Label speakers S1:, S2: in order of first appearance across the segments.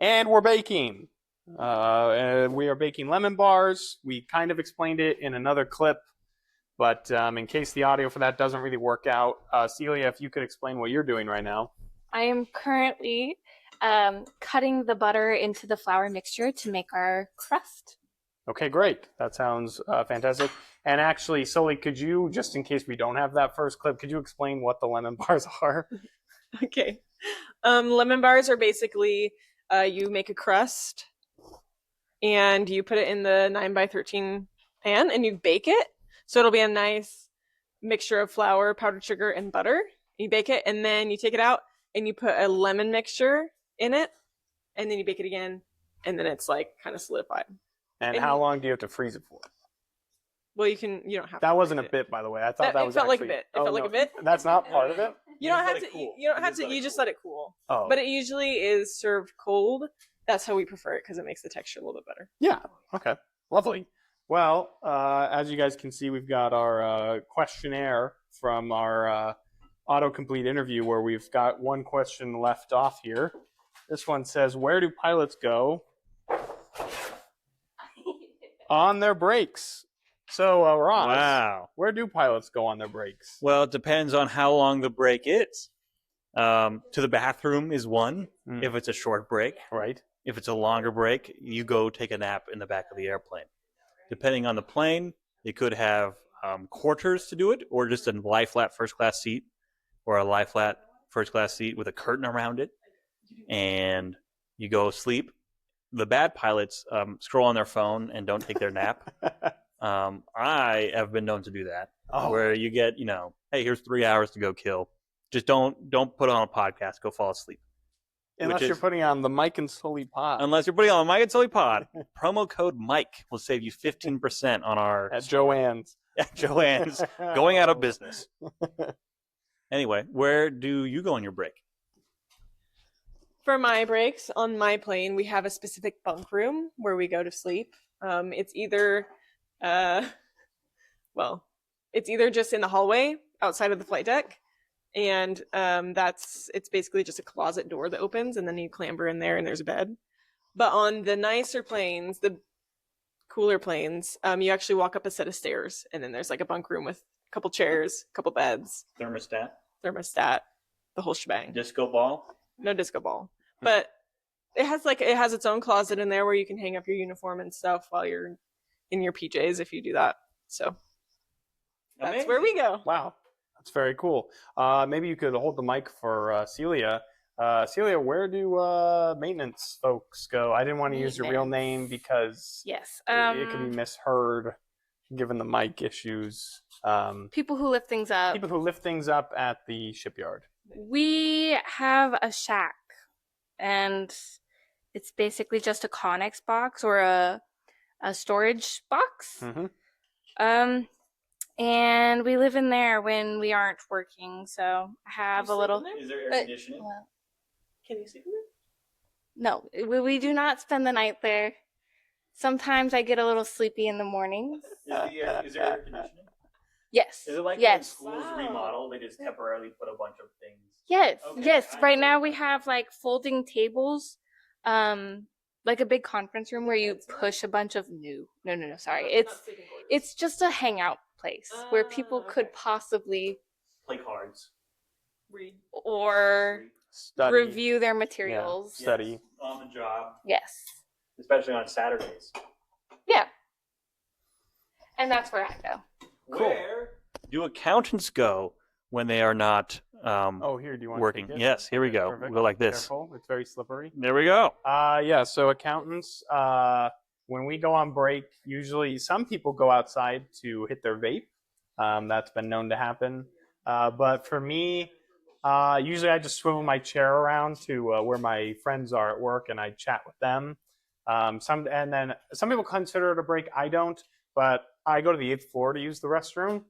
S1: And we're baking. And we are baking lemon bars. We kind of explained it in another clip, but in case the audio for that doesn't really work out, Celia, if you could explain what you're doing right now.
S2: I am currently cutting the butter into the flour mixture to make our crust.
S1: Okay, great. That sounds fantastic. And actually, Sully, could you, just in case we don't have that first clip, could you explain what the lemon bars are?
S3: Okay. Lemon bars are basically you make a crust and you put it in the 9x13 pan and you bake it. So it'll be a nice mixture of flour, powdered sugar, and butter. You bake it and then you take it out and you put a lemon mixture in it and then you bake it again and then it's like kind of solidified.
S1: And how long do you have to freeze it for?
S3: Well, you don't have to.
S1: That wasn't a bit, by the way. I thought that was
S3: felt
S1: actually...
S3: like a bit. It felt like a bit.
S1: That's not part of it?
S3: You don't have to. You don't have to. You just let it cool.
S1: Oh.
S3: But it usually is served cold. That's how we prefer it because it makes the texture a little bit better.
S1: Yeah. Okay. Lovely. Well, as you guys can see, we've got our questionnaire from our autocomplete interview where we've got one question left off here. This one says, where do pilots go on their breaks? So, Ross, where do pilots go on their breaks?
S4: Well, it depends on how long the break is. To the bathroom is one, if it's a short break.
S1: Right.
S4: If it's a longer break, you go take a nap in the back of the airplane. Depending on the plane, they could have quarters to do it, or just a lie-flat first-class seat, or a lie-flat first-class seat with a curtain around it, and you go sleep. The bad pilots scroll on their phone and don't take their nap. I have been known to do that, where you get, hey, here's 3 hours to go kill. Just don't put on a podcast. Go fall asleep.
S1: Unless you're putting on the Mike and Sully pod.
S4: Unless you're putting on the Mike and Sully pod. Promo code Mike will save you 15% on our...
S1: At Joanne's.
S4: At Joanne's. Going out of business. Anyway, where do you go on your break?
S3: For my breaks, on my plane, we have a specific bunk room where we go to sleep. It's either... it's either just in the hallway outside of the flight deck, and it's basically just a closet door that opens, and then you clamber in there, and there's a bed. But on the nicer planes, the cooler planes, you actually walk up a set of stairs, and then there's like a bunk room with a couple chairs, a couple beds,
S4: Thermostat,
S3: the whole shebang.
S4: Disco ball?
S3: No disco ball, but it has its own closet in there where you can hang up your uniform and stuff while you're in your PJs if you do that. So that's where we go.
S1: Wow, that's very cool. Maybe you could hold the mic for Celia. Celia, where do maintenance folks go? I didn't want to use your real name because it could be misheard given the mic issues.
S2: People who lift things up.
S1: People who lift things up at the shipyard.
S2: We have a shack, and it's basically just a Connex box or a storage box.
S1: Mm-hmm.
S2: And we live in there when we aren't working, so I have a little...
S4: Is there air conditioning?
S3: Can you sleep in there?
S2: No, we do not spend the night there. Sometimes I get a little sleepy in the mornings.
S4: Is there air conditioning?
S2: Yes.
S4: Is it like when schools remodel, they just temporarily put a bunch of things?
S2: Yes,
S4: Okay.
S2: yes. Right now we have like folding tables, like a big conference room where you push a bunch of No, sorry. It's just a hangout place where people could possibly
S4: play cards,
S3: read,
S2: or
S1: study.
S2: Review their materials.
S1: Yeah, study.
S4: On the job.
S2: Yes.
S4: Especially on Saturdays.
S2: Yeah. And that's where I go.
S1: Cool.
S4: Where do accountants go when they are not
S1: here, do you want
S4: working?
S1: to take it?
S4: Yes, here we go.
S1: Perfect.
S4: We'll go like this.
S1: Careful. It's very slippery.
S4: There we go.
S1: So accountants, when we go on break, usually some people go outside to hit their vape. That's been known to happen. But for me, usually I just swivel my chair around to where my friends are at work and I chat with them. Some people consider it a break. I don't, but I go to the 8th floor to use the restroom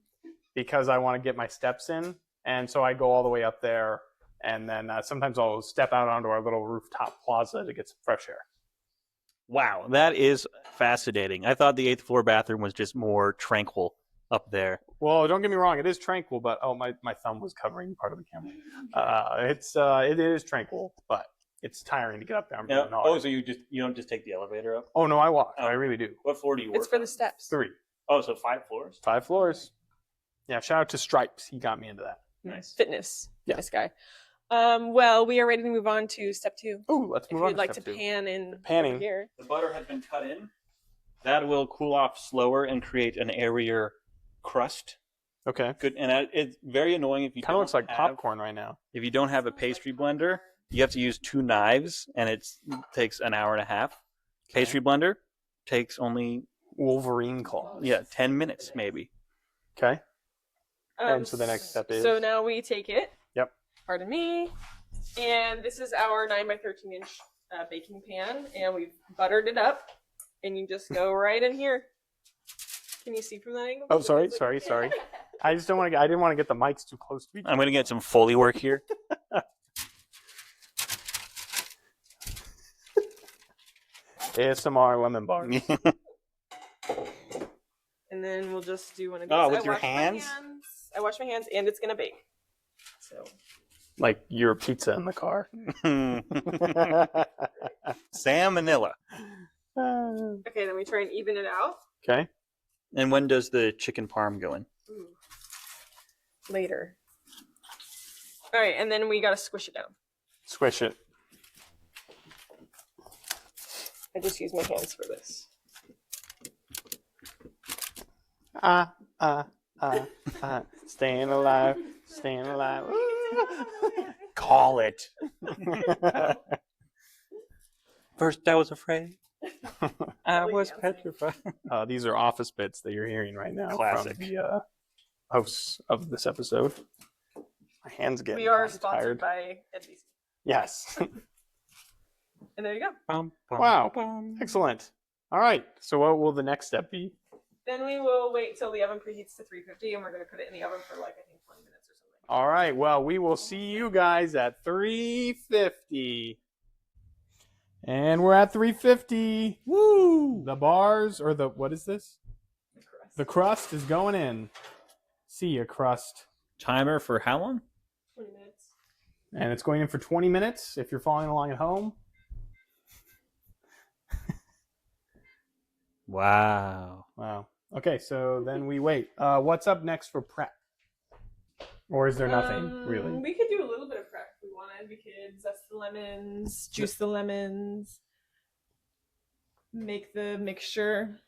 S1: because I want to get my steps in. And so I go all the way up there, and then sometimes I'll step out onto our little rooftop plaza to get some fresh air.
S4: Wow, that is fascinating. I thought the 8th floor bathroom was just more tranquil up there.
S1: Well, don't get me wrong, it is tranquil, but my thumb was covering part of the camera. It is tranquil, but it's tiring to get up there. I'm
S4: Yeah.
S1: really hard.
S4: Oh, so you don't just take the elevator up?
S1: Oh no, I walk.
S4: Oh.
S1: I really do.
S4: What floor do you work?
S3: It's for the
S4: on?
S3: steps.
S1: 3,
S4: Oh, so 5 floors.
S1: 5 floors. Yeah, shout out to Stripes. He got me into that.
S4: Nice.
S3: Fitness.
S1: Yeah.
S3: This guy. Well, we are ready to move on to step 2.
S1: Oh, let's
S3: If
S1: move on.
S3: you'd like to
S1: step 2.
S3: pan in
S1: Panning.
S3: over here.
S4: The butter has been cut in. That will cool off slower and create an airier crust.
S1: Okay.
S4: Good, and it's very annoying if you
S1: Kind of looks like
S4: have,
S1: popcorn right now.
S4: If you don't have a pastry blender, you have to use 2 knives, and it takes an hour and a half. Pastry blender takes only
S1: Wolverine claws.
S4: 10 minutes maybe.
S1: Okay. And so the next step is?
S3: So now we take it.
S1: Yep.
S3: Pardon me. And this is our 9 by 13 inch baking pan, and we've buttered it up, and you just go right in here. Can you see from that angle?
S1: Oh, sorry. I just don't want to. I didn't want to get the mics too close to each.
S4: I'm going to get some Foley work here.
S1: ASMR lemon bars.
S3: And then we'll just do one of these.
S4: Oh, with
S3: I
S4: your
S3: wash my
S4: hands?
S3: I wash my hands, and it's gonna bake. So
S1: Like your pizza in the car.
S4: Salmonella.
S3: okay, then we try and even it out.
S1: Okay.
S4: And when does the chicken parm go in?
S3: Ooh. Later. All right, and then we gotta squish it down.
S1: Squish it.
S3: I just use my hands for this.
S1: Staying alive. Staying alive.
S4: Call it. First I was afraid. I was petrified.
S1: These are office bits that you're hearing right now.
S4: Classic.
S1: From the hosts of this episode. My hands get
S3: We are
S1: tired.
S3: sponsored by NBC.
S1: Yes.
S3: And there you go.
S4: Bum, bum,
S1: Wow.
S4: bum.
S1: Excellent. All right. So what will the next step be?
S3: Then we will wait till the oven preheats to 350, and we're gonna put it in the oven for like I think 20 minutes or something.
S1: All right. Well, we will see you guys at 350. And we're at 350. Woo! The bars or what is this? The crust is going in. See ya, crust.
S4: Timer for how long?
S3: 20 minutes.
S1: And it's going in for 20 minutes if you're following along at home.
S4: Wow.
S1: Wow. Okay, so then we wait. What's up next for prep? Or is there nothing, really?
S3: We could do a little bit of prep if we wanted. We could zest the lemons, juice the lemons, make the mixture.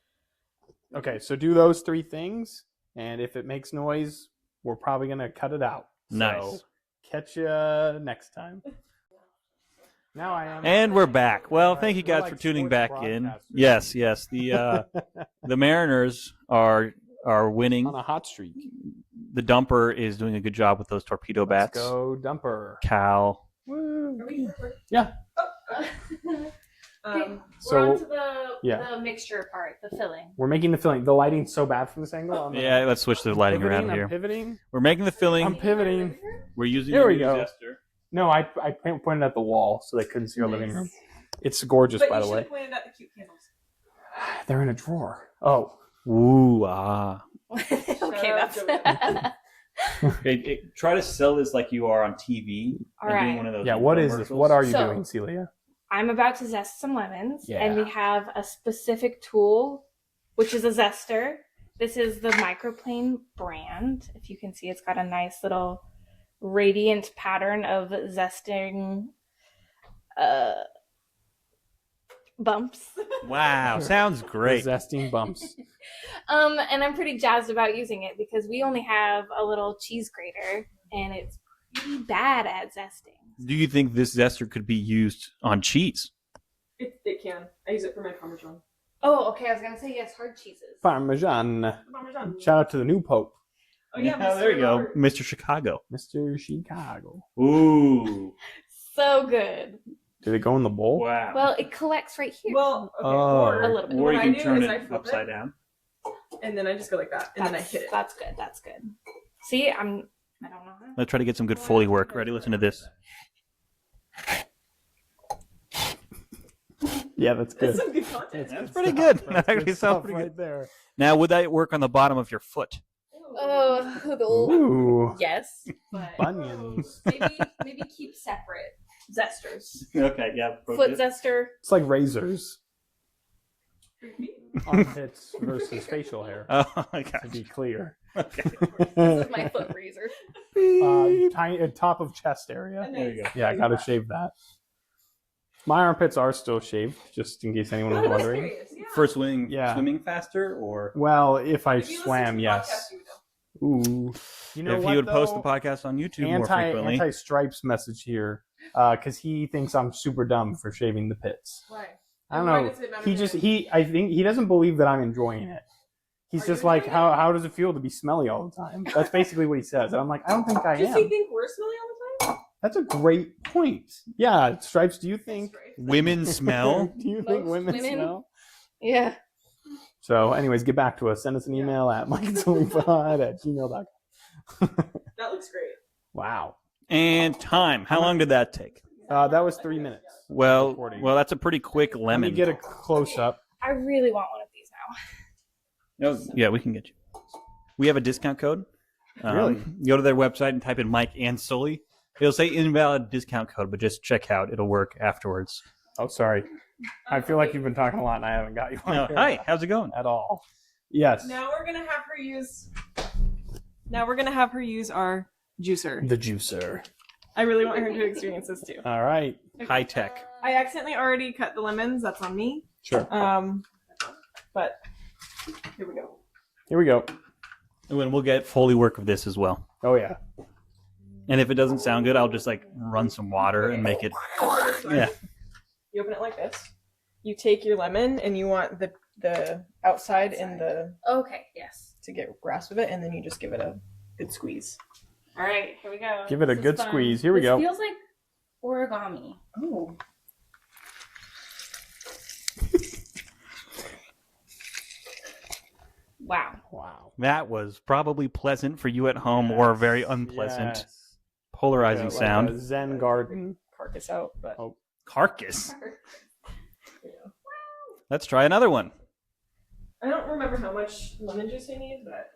S1: Okay, so do those 3 things, and if it makes noise, we're probably going to cut it out.
S4: Nice.
S1: So, catch you next time. Now I am.
S4: And we're back. Well, thank you
S1: We're
S4: guys
S1: like
S4: for tuning
S1: sports
S4: back in.
S1: broadcasters.
S4: Yes. The Mariners are winning.
S1: On a hot streak.
S4: The dumper is doing a good job with those torpedo bats.
S1: Let's go, Dumper.
S4: Cal.
S1: Woo.
S3: Are we
S1: Yeah. So-
S2: We're on to
S1: yeah.
S2: the mixture part, the filling.
S1: We're making the filling. The lighting's so bad from this angle. I'm
S4: Yeah, let's switch the lighting around
S1: I'm
S4: here.
S1: pivoting.
S4: We're making the filling.
S1: I'm pivoting.
S4: We're using
S1: There
S4: the
S1: we
S4: new
S1: go.
S4: zester.
S1: No, I pointed at the wall so they couldn't see our living room. It's gorgeous,
S3: But
S1: by
S3: you
S1: the
S3: should
S1: way.
S3: have pointed out the cute candles.
S1: They're in a drawer. Oh.
S4: Ooh, ah.
S2: Okay,
S3: up,
S2: that's
S4: Try to sell this like you are on TV.
S2: All
S4: and doing
S2: right.
S4: one of those
S1: Yeah, what is this?
S4: commercials.
S1: What are you
S2: So-
S1: doing, Celia?
S2: I'm about to zest some lemons,
S1: Yeah.
S2: and we have a specific tool, which is a zester. This is the Microplane brand. If you can see, it's got a nice little radiant pattern of zesting bumps.
S4: Wow, sounds great.
S1: Zesting bumps.
S2: And I'm pretty jazzed about using it because we only have a little cheese grater, and it's pretty bad at zesting.
S4: Do you think this zester could be used on cheese?
S3: It can. I use it for my Parmesan.
S2: Oh, okay. I was gonna say yes, hard cheeses.
S1: Parmesan.
S3: Parmesan.
S1: Shout out to the new Pope,
S3: Oh yeah,
S4: there you go,
S3: Robert.
S4: Mr. Chicago.
S1: Mr. Chicago.
S4: Ooh,
S2: So good.
S1: Did it go in the bowl?
S4: wow.
S2: Well, it collects right here.
S3: Well, okay,
S1: Oh.
S3: or
S2: A little bit.
S4: or
S3: what
S4: you
S3: I
S4: can
S3: do
S4: turn
S3: is I
S4: it
S3: flip
S4: upside
S3: it,
S4: down.
S3: and then I just go like that, and then I hit it.
S2: That's good. That's good. See, I don't know. How.
S4: Let's try to get some good Foley work. Ready? Listen to this.
S1: Yeah, that's
S3: That's
S1: good.
S3: some good content.
S4: That's pretty good. That actually sounds
S1: Stuff
S4: pretty
S1: right
S4: good.
S1: there.
S4: Now, would that work on the bottom of your foot?
S2: Oh,
S1: Ooh.
S2: yes, but
S1: Bunions.
S2: maybe keep separate. zesters.
S4: Okay, yeah.
S2: Foot zester.
S1: It's like razors. Armpits versus facial hair.
S4: Oh my
S1: To
S4: gosh.
S1: be clear.
S4: Okay.
S2: This is my foot razor.
S1: Tiny top of chest area.
S4: There you go.
S1: Yeah, I gotta shave that. My armpits are still shaved, just in case anyone was wondering.
S4: For swimming,
S1: Yeah.
S4: swimming faster, or
S1: Well, if I swam, yes. Ooh. You know
S4: if
S1: what,
S4: he would post the
S1: though?
S4: podcast on YouTube more frequently.
S1: Anti-stripes message here, because he thinks I'm super dumb for shaving the pits.
S3: Why?
S1: I don't
S3: Why
S1: know.
S3: does it matter to him?
S1: I think he doesn't believe that I'm enjoying it. He's
S3: Are
S1: just
S3: you
S1: like,
S3: enjoying it?
S1: how does it feel to be smelly all the time? That's basically what he says. And I'm like, I don't think I
S3: Does
S1: am.
S3: he think we're smelly all the time?
S1: That's a great point. Yeah, Stripes, do you think
S4: Women smell.
S1: do you think
S2: Most
S1: women
S2: women-
S1: smell?
S2: Yeah.
S1: So, anyways, get back to us. Send us an email at mikeandsullypod@gmail.com.
S3: That looks great.
S1: Wow.
S4: And time. How long did that take?
S1: That was 3 minutes.
S4: Well,
S1: Recording.
S4: that's a pretty quick
S1: Let me
S4: lemon.
S1: get a close up.
S2: I really want one of these now.
S4: Oh, yeah, we can get you. We have a discount code.
S1: Really?
S4: Go to their website and type in Mike and Sully. It'll say invalid discount code, but just check out. It'll work afterwards.
S1: Oh, sorry. I feel like you've been talking a lot and I haven't got you on
S4: No,
S1: here
S4: hi, how's it going?
S1: at all. Yes.
S3: Now we're gonna have her use. Now we're gonna have her use our juicer.
S1: The juicer.
S3: I really want her to experience this too.
S1: All right.
S4: High tech.
S3: I accidentally already cut the lemons. That's on me.
S1: Sure.
S3: But here we go.
S1: Here we go.
S4: And we'll get Foley work of this as well.
S1: Oh, yeah.
S4: And if it doesn't sound good, I'll just like run some water and make it. Yeah.
S3: You open it like this. You take your lemon and you want the outside and the
S2: Okay, yes.
S3: to get grasp of it, and then you just give it a good squeeze.
S2: All right, here we go.
S1: Give it a
S2: This is
S1: good
S2: fun.
S1: squeeze. Here we
S2: This
S1: go.
S2: feels like origami.
S3: Oh.
S2: Wow.
S1: Wow.
S4: That was probably pleasant for you at home or very unpleasant,
S1: Yes.
S4: polarizing
S1: Like a
S4: sound.
S1: Zen garden.
S3: Carcass out, but
S1: Oh.
S4: Carcass. Let's try another one.
S3: I don't remember how much lemon juice I need, but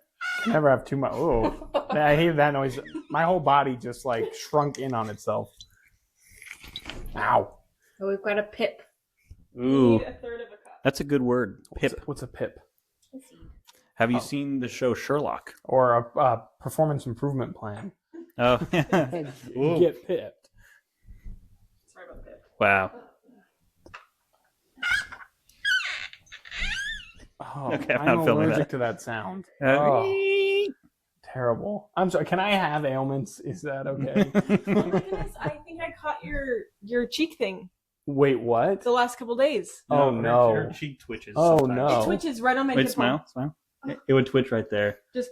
S1: Never have too much. Oh, I hate that noise. My whole body just like shrunk in on itself. Ow.
S2: So we've got a pip.
S3: you
S4: Ooh,
S3: need a third of a cup.
S4: that's a good word. Pip.
S1: What's a pip?
S4: Have you
S1: Oh.
S4: seen the show Sherlock?
S1: Or a performance improvement plan.
S4: Oh, Ooh.
S1: Get pipped.
S3: Sorry about that.
S4: wow.
S1: Oh,
S4: Okay, I'm
S1: I'm
S4: not filming
S1: allergic
S4: that.
S1: to that sound.
S4: Uh,
S1: Oh, terrible. I'm sorry. Can I have ailments? Is that okay?
S3: Oh my goodness! I think I caught your cheek thing
S1: Wait, what?
S3: the last couple days.
S1: Oh, no.
S4: Your cheek twitches.
S1: Oh,
S4: sometimes.
S1: no.
S3: It twitches right on my
S4: Wait,
S3: nipple.
S4: smile. It would twitch right there.
S3: Just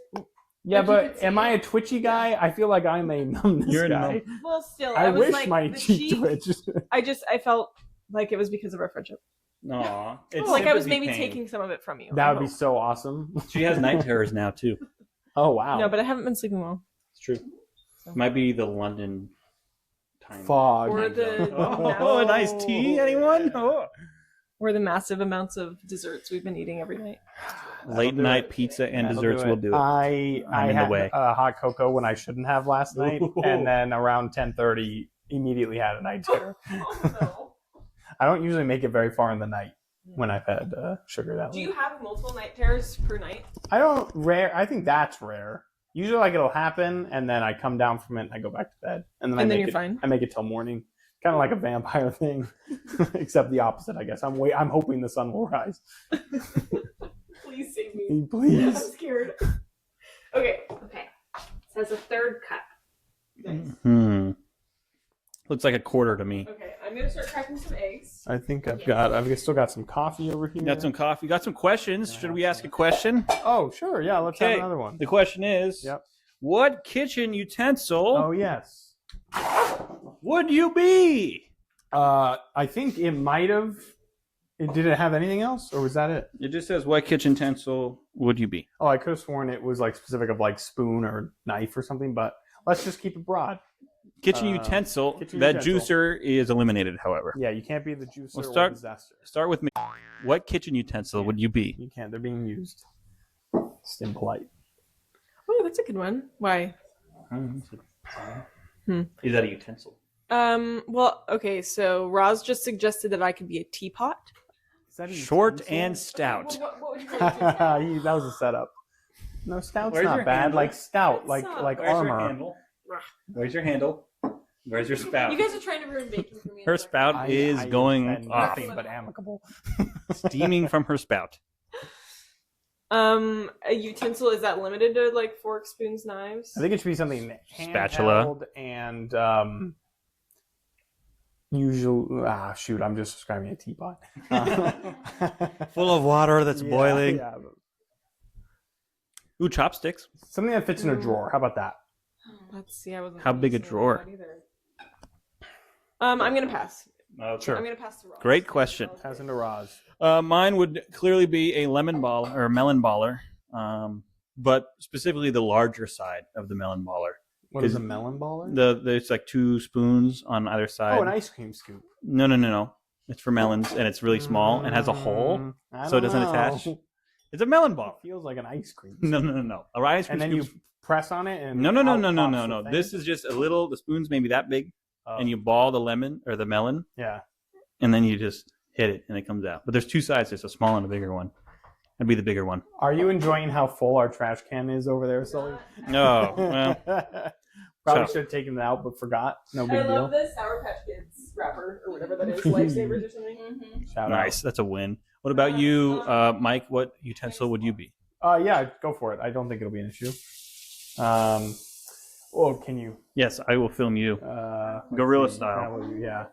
S1: Yeah,
S3: Like you
S1: but
S3: could
S1: am
S3: see
S1: I
S3: it.
S1: a twitchy guy? I feel like I'm a numbness
S4: You're a
S1: guy.
S3: well, still.
S1: I
S3: was
S1: wish
S3: like,
S1: my
S3: the
S1: cheek twitched.
S3: I felt like it was because of our friendship.
S4: Aw. It's
S3: Like I was
S4: sympathy
S3: maybe
S4: pain.
S3: taking some of it from you.
S1: That
S3: I
S1: would be
S3: hope.
S1: so awesome.
S4: She has night terrors now too.
S1: Oh, wow.
S3: No, but I haven't been sleeping well.
S4: It's true. Might be the London time.
S1: Fog.
S3: Or the
S4: Oh, an iced tea, anyone? Oh.
S3: or the massive amounts of desserts we've been eating every night.
S4: Late
S1: do
S4: night
S1: it.
S4: pizza and
S1: That'll
S4: desserts will do it.
S1: I
S4: I'm in the
S1: had
S4: way.
S1: hot cocoa when I shouldn't have last night,
S4: Ooh.
S1: and then around 10:30, immediately had a night terror.
S3: Oh no!
S1: I don't usually make it very far in the night when I've had sugar that
S3: Do
S1: late.
S3: you have multiple night terrors per night?
S1: I don't rare. I think that's rare. Usually, like it'll happen, and then I come down from it, and I go back to bed, and then I
S3: And then
S1: make
S3: you're
S1: it.
S3: fine?
S1: I make it till morning, kind of like a vampire thing, except the opposite. I guess I'm hoping the sun will rise.
S3: Please save me. I'm
S1: Please.
S3: scared. Okay.
S2: Okay. It says a third cup.
S3: Nice.
S4: Looks like a quarter to me.
S3: Okay, I'm gonna start cracking some eggs.
S1: I think I've still got some coffee over here.
S4: Got some coffee. Got some questions. Should we ask a question?
S1: Oh, sure. Yeah, let's have
S4: Okay.
S1: another one.
S4: The question is,
S1: Yep.
S4: what kitchen utensil
S1: Oh, yes.
S4: would you be?
S1: I think it might have. Did it have anything else, or was that it?
S4: It just says, what kitchen utensil would you be?
S1: Oh, I could have sworn it was like specific of like spoon or knife or something, but let's just keep it broad.
S4: Kitchen
S1: Uh,
S4: utensil.
S1: kitchen
S4: That
S1: utensil.
S4: juicer is eliminated, however.
S1: Yeah, you can't be the juicer
S4: Let's
S1: or
S4: start-
S1: the zester.
S4: Start with me. What kitchen utensil would you be?
S1: You can't. They're being used. It's impolite.
S3: Oh, that's a good one. Why?
S4: Is that a utensil?
S3: Well, okay, so Roz just suggested that I could be a teapot.
S1: Is that a
S4: Short
S1: utensil?
S4: and stout.
S3: What would you
S1: That was a setup. No, stout's
S4: Where's
S1: not
S4: your
S1: bad.
S4: handle?
S1: Like stout,
S3: Where's
S1: like
S4: Where's
S1: armor.
S4: your handle? Where's your handle? Where's your spout?
S3: You guys are trying to ruin bacon for me.
S4: Her spout
S1: I
S4: is
S1: said
S4: going off,
S1: nothing but amicable.
S4: steaming from her spout.
S3: A utensil, is that limited to like forks, spoons, knives?
S1: I think it should be something
S4: Spatula.
S1: handheld and usual. Shoot, I'm just describing a teapot.
S4: Full of water that's
S1: Yeah,
S4: boiling.
S1: yeah.
S4: Ooh, chopsticks.
S1: Something that fits in a drawer. How about that?
S3: Let's see. I wasn't
S4: How big a
S3: thinking
S4: drawer?
S3: that either. I'm gonna pass.
S1: Sure.
S3: I'm gonna pass the Roz.
S4: Great question.
S1: Pass into Roz.
S4: Mine would clearly be a lemon ball or melon baller, but specifically the larger side of the melon baller.
S1: What is a melon baller?
S4: There's like 2 spoons on either side.
S1: Oh, an ice cream scoop.
S4: No. It's for melons, and it's really small and has a hole, so it doesn't attach. It's a melon ball.
S1: Feels like an ice cream.
S4: No. A ice cream
S1: And then you
S4: scoop.
S1: press on it and
S4: No.
S1: out pops the thing?
S4: This is just a little. The spoon's maybe that big, and you ball the lemon or the melon,
S1: yeah.
S4: and then you just hit it, and it comes out. But there's 2 sides. There's a small and a bigger one. That'd be the bigger one.
S1: Are you enjoying how full our trash can is over there, Sully?
S4: No. Well,
S1: Probably
S4: So-
S1: should have taken it out, but forgot. No
S3: I
S1: big
S3: love
S1: deal.
S3: the Sour Patch Kids wrapper or whatever that is, Lifesavers or something.
S1: Shout
S4: nice. That's a win. What about you, Mike? What utensil would you be?
S1: out. Yeah, go for it. I don't think it'll be an issue. Well, can you?
S4: Yes, I will film you. Gorilla
S1: let's see.
S4: style.
S1: How will you? Yeah.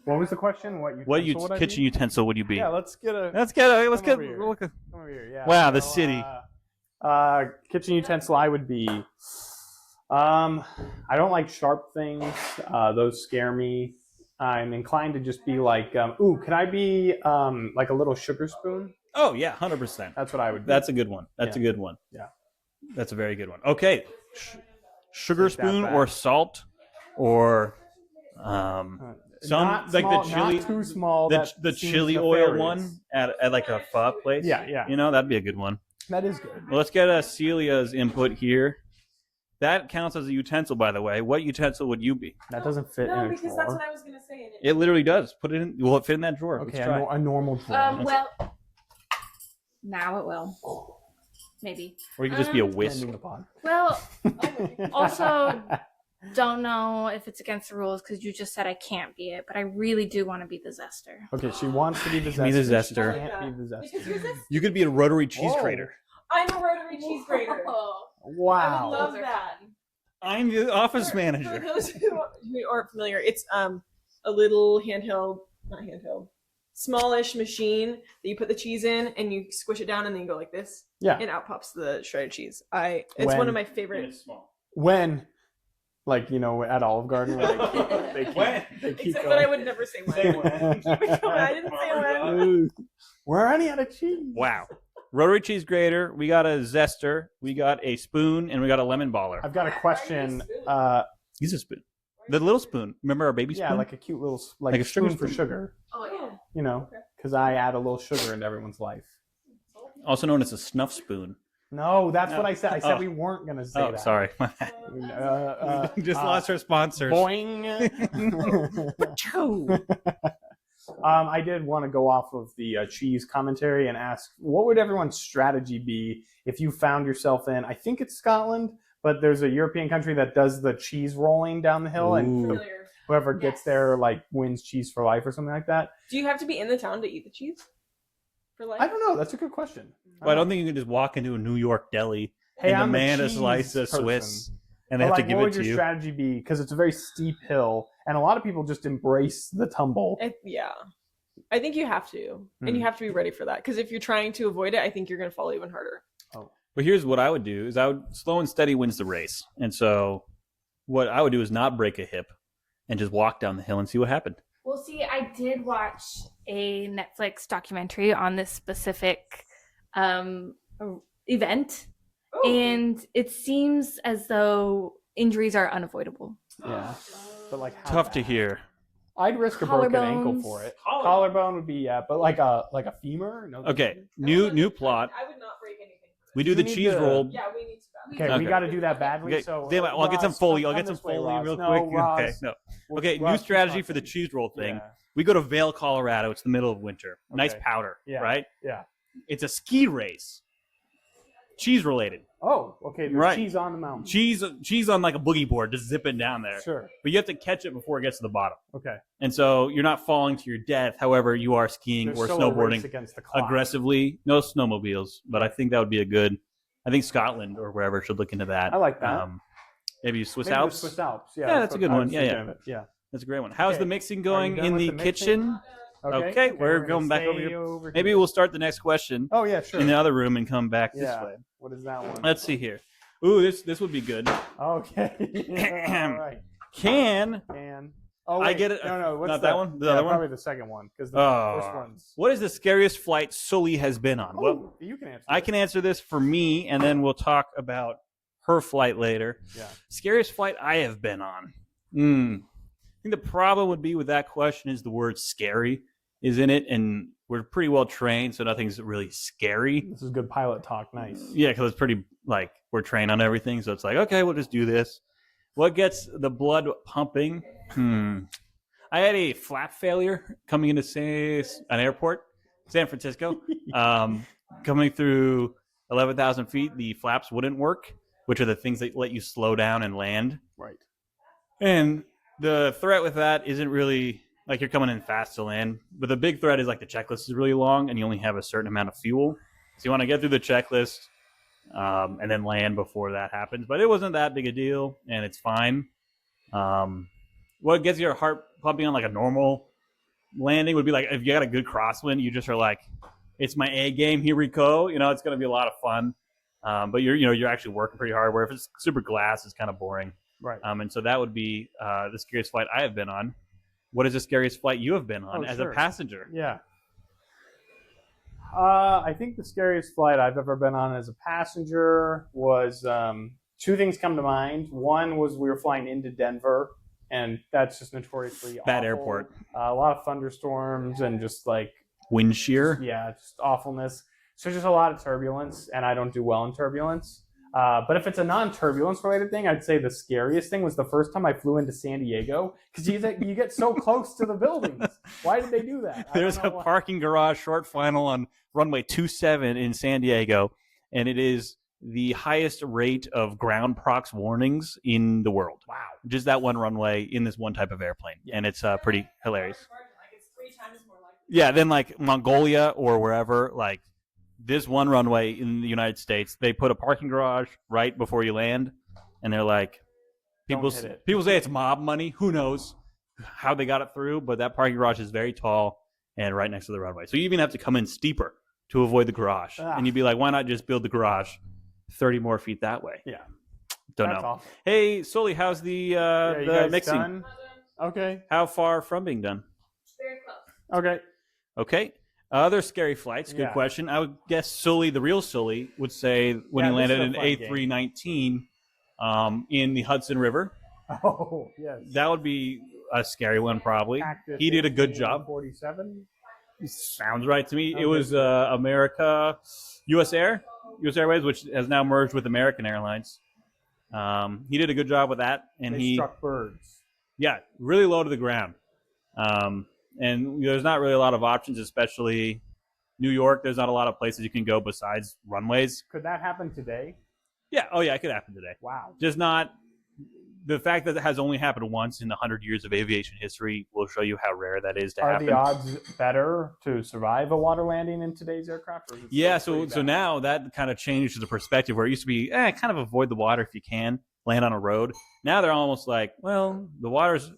S1: What was the question?
S4: What
S1: utensil would I
S4: kitchen
S1: be?
S4: utensil would you be?
S1: Yeah, let's get a.
S4: Let's get.
S1: Come over here. Come over here. Yeah.
S4: Wow, the city.
S1: Kitchen utensil. I would be. I don't like sharp things. Those scare me. I'm inclined to just be like, could I be like a little sugar spoon?
S4: Oh yeah, 100%.
S1: That's what I would be.
S4: That's a good one. That's a
S1: Yeah.
S4: good one.
S1: Yeah.
S4: That's a very good one. Okay, sugar
S1: Take that
S4: spoon
S1: back.
S4: or salt or some
S1: Not
S4: like
S1: small,
S4: the chili,
S1: not too small.
S4: the
S1: that seems
S4: chili oil
S1: nefarious.
S4: one at like a pho place.
S1: Yeah.
S4: You know that'd be a good one.
S1: That is good.
S4: Well, let's get Celia's input here. That counts as a utensil, by the way. What utensil would you be?
S1: That doesn't fit in
S3: No,
S1: a
S3: because
S1: drawer.
S3: that's what I was gonna say.
S4: It literally does. Put it in. Will it fit in that drawer?
S1: Okay,
S4: Let's try.
S1: a normal drawer.
S2: Well, now it will. Maybe.
S4: Or you could just be a whisk.
S1: Depending upon.
S2: Well, also, don't know if it's against the rules because you just said I can't be it, but I really do want to be the zester.
S1: Okay, she wants to be the
S4: Give me the zester.
S1: She can't be the zester.
S3: Because you're this.
S4: You could be a rotary cheese
S1: Whoa.
S4: grater.
S3: I'm a rotary cheese grater. I
S1: Wow.
S3: would love
S2: Those are
S3: that.
S4: I'm the office
S3: For
S4: manager.
S3: those who aren't familiar, it's a little smallish machine that you put the cheese in and you squish it down and then you go like this
S1: Yeah.
S3: and out pops the shredded cheese. It's one of my favorite.
S4: small.
S1: When, like, at Olive Garden, where they keep,
S4: When?
S1: they keep
S3: Except
S1: going.
S3: that I would never say when.
S4: Say when.
S3: Keep it going. I didn't say when.
S1: We're running out of cheese.
S4: Wow. Rotary cheese grater. We got a zester. We got a spoon, and we got a lemon baller.
S1: I've got a question.
S4: Use a spoon. The little spoon. Remember our baby spoon?
S1: Yeah, like a cute little,
S4: Like a
S1: a
S4: sugar
S1: spoon for
S4: spoon.
S1: sugar.
S2: Oh, yeah.
S1: Because I add a little sugar into everyone's life.
S4: Also known as a snuff spoon.
S1: No, that's
S4: No.
S1: what I said. I said
S4: Oh.
S1: we weren't going to say
S4: Oh,
S1: that.
S4: sorry. My bad. Just lost our sponsors.
S1: Boing. I did want to go off of the cheese commentary and ask, what would everyone's strategy be if you found yourself in, I think it's Scotland, but there's a European country that does the cheese rolling down the hill, and
S4: Ooh.
S3: Familiar.
S1: whoever gets
S2: Yes.
S1: there wins cheese for life or something like that.
S3: Do you have to be in the town to eat the cheese? For life?
S1: I don't know. That's a good question.
S4: Well, I don't think you can just walk into a New York deli
S1: Hey,
S4: and
S1: I'm
S4: demand a
S1: cheese
S4: slice of
S1: person.
S4: Swiss, and they
S1: But,
S4: have to
S1: like,
S4: give
S1: what
S4: it
S1: would
S4: to
S1: your
S4: you.
S1: strategy be? Because it's a very steep hill, and a lot of people just embrace the tumble.
S3: Yeah. I think you have to. And you have to be ready for that. Because if you're trying to avoid it, I think you're going to fall even harder.
S4: But here's what I would do: is I would slow and steady wins the race, and so what I would do is not break a hip and just walk down the hill and see what happened.
S2: Well, see, I did watch a Netflix documentary on this specific event, and it seems as though injuries are unavoidable.
S1: Yeah. But like how
S4: Tough to
S1: bad?
S4: hear.
S1: I'd risk a broken ankle
S2: Collarbones.
S1: for it. Collarbone would be but like a femur? No.
S4: Okay, new plot.
S3: I would not break anything.
S4: We do
S1: You
S4: the
S1: need
S4: cheese
S1: to-
S4: roll.
S3: Yeah, we need to.
S1: Okay, we
S4: Okay.
S1: got to do that badly.
S4: Okay,
S1: So
S4: damn it, I'll get some
S1: Ross,
S4: Foley.
S1: come
S4: I'll get some
S1: this way,
S4: Foley
S1: Ross.
S4: real
S1: No,
S4: quick. Okay,
S1: Ross.
S4: no. Okay,
S1: We'll
S4: new
S1: have two
S4: strategy
S1: shots
S4: for the
S1: in.
S4: cheese roll thing.
S1: Yeah.
S4: We go to Vail, Colorado. It's the middle of winter. Nice
S1: Okay.
S4: powder,
S1: Yeah.
S4: right?
S1: Yeah.
S4: It's a ski race. Cheese related.
S1: Oh, okay. There's
S4: Right.
S1: cheese on the mountain.
S4: Cheese on like a boogie board, just zipping down there.
S1: Sure.
S4: But you have to catch it before it gets to the bottom.
S1: Okay.
S4: And so you're not falling to your death. However, you are skiing
S1: There's
S4: or
S1: still a race
S4: snowboarding
S1: against the clock.
S4: aggressively. No snowmobiles, but I think that would be a good. I think Scotland or wherever should look into that.
S1: I like that.
S4: Maybe Swiss
S1: Maybe the
S4: Alps.
S1: Swiss Alps.
S4: Yeah, that's a good one.
S1: was
S4: Yeah,
S1: thinking
S4: yeah.
S1: of it. Yeah.
S4: That's a great one. How's
S1: Okay.
S4: the mixing
S1: Are you
S4: going
S1: done
S4: in
S1: with
S4: the
S1: the mixing?
S4: kitchen? Okay, we're
S1: gonna
S4: going back over
S1: stay
S4: here. Maybe we'll start the next question
S1: Oh yeah, sure.
S4: in the other room and come back this
S1: Yeah.
S4: way.
S1: What is that one?
S4: Let's see here. Ooh, this would be good.
S1: Okay. All right.
S4: Can
S1: And oh,
S4: I
S1: wait.
S4: get it?
S1: No. What's
S4: Not that one? The other one?
S1: Probably the second one because the first one's.
S4: what is the scariest flight Sully has been on? Well,
S1: Oh, you can answer.
S4: I can answer this for me, and then we'll talk about her flight later.
S1: Yeah.
S4: Scariest flight I have been on. I think the problem would be with that question is the word scary is in it, and we're pretty well trained, so nothing's really scary.
S1: This is good pilot talk. Nice.
S4: Yeah, because it's pretty, like, we're trained on everything, so it's like, okay, we'll just do this. What gets the blood pumping? I had a flap failure coming into, say, an airport, San Francisco. Coming through 11,000 feet, the flaps wouldn't work, which are the things that let you slow down and land.
S1: Right.
S4: And the threat with that isn't really like you're coming in fast to land, but the big threat is like the checklist is really long and you only have a certain amount of fuel. So you want to get through the checklist and then land before that happens. But it wasn't that big a deal, and it's fine. What gets your heart pumping on like a normal landing would be like if you got a good crosswind, you just are like, it's my A game, here we go. You know, it's going to be a lot of fun. But you're actually working pretty hard. Where if it's super glass, it's kind of boring.
S1: Right.
S4: And so that would be the scariest flight I have been on. What is the scariest flight you have been on as a passenger?
S1: Yeah. I think the scariest flight I've ever been on as a passenger was two things come to mind. One was we were flying into Denver, and that's just notoriously
S4: Bad
S1: awful.
S4: airport.
S1: A lot of thunderstorms and just like
S4: Wind shear.
S1: yeah, just awfulness. So just a lot of turbulence, and I don't do well in turbulence. But if it's a non-turbulence related thing, I'd say the scariest thing was the first time I flew into San Diego because you get so close to the buildings. Why did they do that?
S4: There's a parking garage short final on runway 27 in San Diego, and it is the highest rate of ground prox warnings in the world.
S1: Wow.
S4: Just that one runway in this one type of airplane, and it's pretty hilarious. Yeah, then like Mongolia or wherever, like this one runway in the United States, they put a parking garage right before you land, and they're like, people say it's mob money. Who knows how they got it through, but that parking garage is very tall and right next to the runway. So you even have to come in steeper to avoid the garage. And you'd be like, why not just build the garage 30 more feet that way?
S1: Yeah.
S4: Don't
S1: That's
S4: know.
S1: awful.
S4: Hey, Sully, how's the mixing?
S1: Done? Okay.
S4: How far from being done?
S2: Very close.
S1: Okay.
S4: Okay. Other scary flights. Good question. I would guess Sully, the real Sully, would say when he landed an A319 in the Hudson River.
S1: Oh, yes.
S4: That would be a scary one, probably. He did a good job.
S1: 47.
S4: Sounds right to me. It was America, U.S. Airways, which has now merged with American Airlines. He did a good job with that, and
S1: They
S4: he
S1: struck birds.
S4: Yeah, really low to the ground. And there's not really a lot of options, especially New York. There's not a lot of places you can go besides runways.
S1: Could that happen today?
S4: Yeah. Oh, yeah, it could happen today.
S1: Wow.
S4: Just not the fact that it has only happened once in the 100 years of aviation history will show you how rare that is to
S1: Are
S4: happen.
S1: the odds better to survive a water landing in today's aircraft? Or is it
S4: Yeah,
S1: still pretty
S4: so
S1: bad?
S4: now that kind of changes the perspective where it used to be, kind of avoid the water if you can, land on a road. Now they're almost like, well, the water's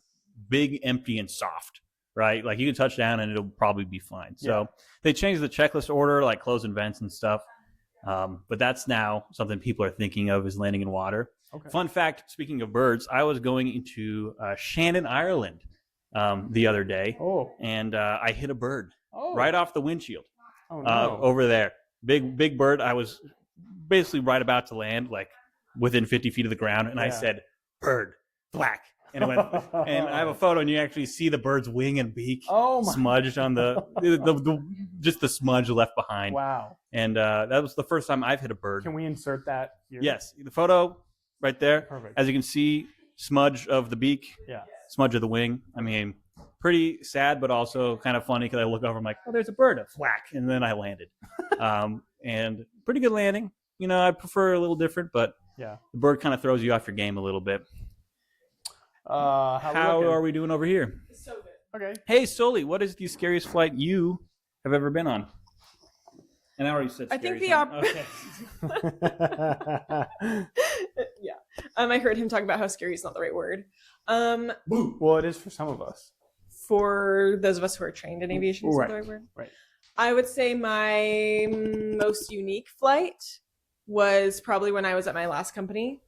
S4: big, empty, and soft, right? Like you can touch down and it'll probably be fine. So they changed the checklist order, like closing vents and stuff. But that's now something people are thinking of is landing in water.
S1: Okay.
S4: Fun fact, speaking of birds, I was going into Shannon, Ireland the other day, and I hit a bird right off the windshield over there. Big bird. I was basically right about to land, like within 50 feet of the ground, and I said, bird, black. And it went, and I have a photo, and you actually see the bird's wing and beak smudged on the just the smudge left behind.
S1: Wow.
S4: And that was the first time I've hit a bird.
S1: Can we insert that here?
S4: Yes, the photo right there.
S1: Perfect.
S4: As you can see, smudge of the beak.
S1: Yeah.
S4: smudge of the wing. I mean, pretty sad, but also kind of funny because I look over, I'm like, oh, there's a bird, a whack, and then I landed. And pretty good landing. You know, I prefer a little different, but
S1: Yeah.
S4: the bird kind of throws you off your game a little bit.
S1: How
S4: are we doing over here?
S3: So good.
S1: Okay.
S4: Hey, Sully, what is the scariest flight you have ever been on? And I already said
S3: I think
S4: scary,
S3: the
S4: okay.
S3: Yeah. I heard him talk about how scary is not the right word.
S1: Well, it is for some of us.
S3: For those of us who are trained in aviation, is not the
S1: Right.
S3: right word.
S1: Right.
S3: I would say my most unique flight was probably when I was at my last company.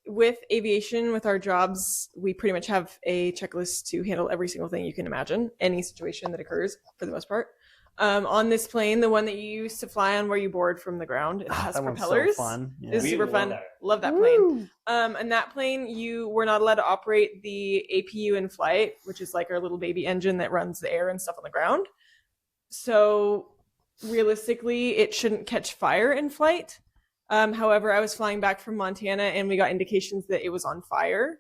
S3: With aviation, with our jobs, we pretty much have a checklist to handle every single thing you can imagine, any situation that occurs for the most part. On this plane, the one that you used to fly on where you board from the ground, it has
S1: That one's
S3: propellers.
S1: so fun. Yeah.
S3: It's
S4: We
S3: super
S4: love
S3: fun.
S4: that.
S3: Love that plane. And that plane, you were not allowed to operate the APU in flight, which is like our little baby engine that runs the air and stuff on the ground. So realistically, it shouldn't catch fire in flight. However, I was flying back from Montana and we got indications that it was on fire.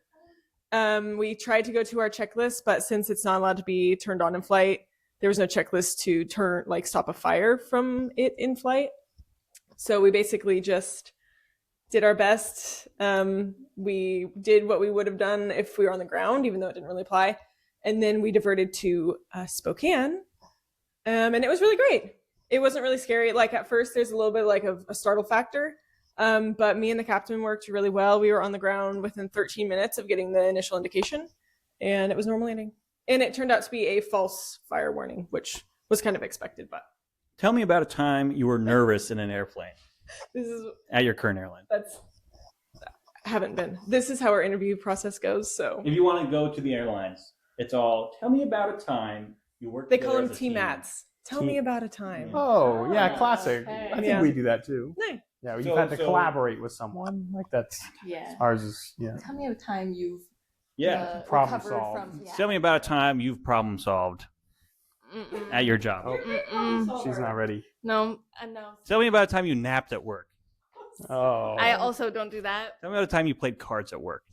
S3: We tried to go to our checklist, but since it's not allowed to be turned on in flight, there was no checklist to stop a fire from it in flight. So we basically just did our best. We did what we would have done if we were on the ground, even though it didn't really apply. And then we diverted to Spokane. And it was really great. It wasn't really scary. Like at first, there's a little bit like a startle factor. But me and the captain worked really well. We were on the ground within 13 minutes of getting the initial indication. And it was normal landing. And it turned out to be a false fire warning, which was kind of expected. But
S4: Tell me about a time you were nervous in an airplane
S3: this is
S4: at your current airline.
S3: haven't been. This is how our interview process goes. So
S4: If you want to go to the airlines, it's all, tell me about a time you worked
S3: they
S4: together
S3: call them
S4: as a team.
S3: TMATs. Tell me about a time.
S1: Oh, yeah, classic.
S2: Okay.
S1: I think
S3: Yeah.
S1: we do that too.
S3: No.
S1: Yeah, you've
S4: So-
S1: had to
S4: so-
S1: collaborate with someone. Like that's
S2: Yeah.
S1: ours is
S2: Tell me a time you've
S4: Yeah.
S1: Problem
S2: recovered
S1: solved.
S2: from. Yeah.
S4: Tell me about a time you've problem solved
S2: Mm-mm.
S4: at your job.
S1: Oh.
S2: Mm-mm.
S1: She's not ready.
S2: No, no.
S4: Tell me about a time you napped at work.
S1: Oh.
S2: I also don't do that.
S4: Tell me about a time you played cards at work.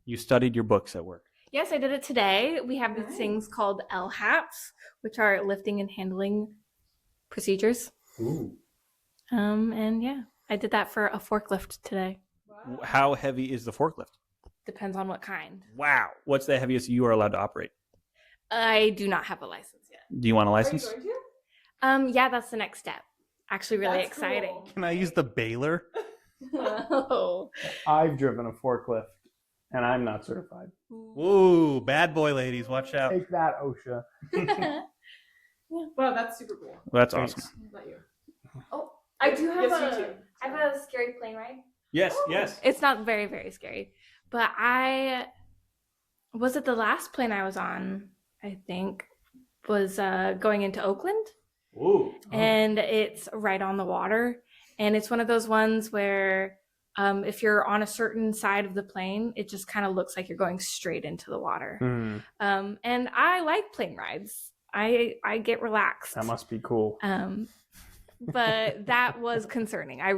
S4: You studied your books at work.
S2: Yes, I did it today. We have these things called LHAPs, which are lifting and handling procedures.
S4: Ooh.
S2: And yeah, I did that for a forklift today.
S4: How heavy is the forklift?
S2: Depends on what kind.
S4: Wow. What's the heaviest you are allowed to operate?
S2: I do not have a license yet.
S4: Do you want a
S3: Are you
S4: license?
S3: going to?
S2: Yeah, that's the next step. Actually, really
S3: That's
S2: exciting.
S3: cool.
S4: Can I use the baler?
S2: Oh.
S1: I've driven a forklift and I'm not certified.
S4: Ooh, bad boy ladies, watch out.
S1: Take that, OSHA.
S3: Wow, that's super cool.
S4: That's
S1: Thanks.
S4: awesome.
S3: Not you.
S2: Oh, I do have
S3: Yes, you too.
S2: I have a scary plane ride.
S4: Yes, yes.
S2: It's not very, very scary. But was it the last plane I was on, I think, was going into Oakland.
S4: Ooh.
S2: And it's right on the water. And it's one of those ones where if you're on a certain side of the plane, it just kind of looks like you're going straight into the water.
S1: Mm,
S2: And I like plane rides. I get relaxed.
S1: that must be cool.
S2: But that was concerning. I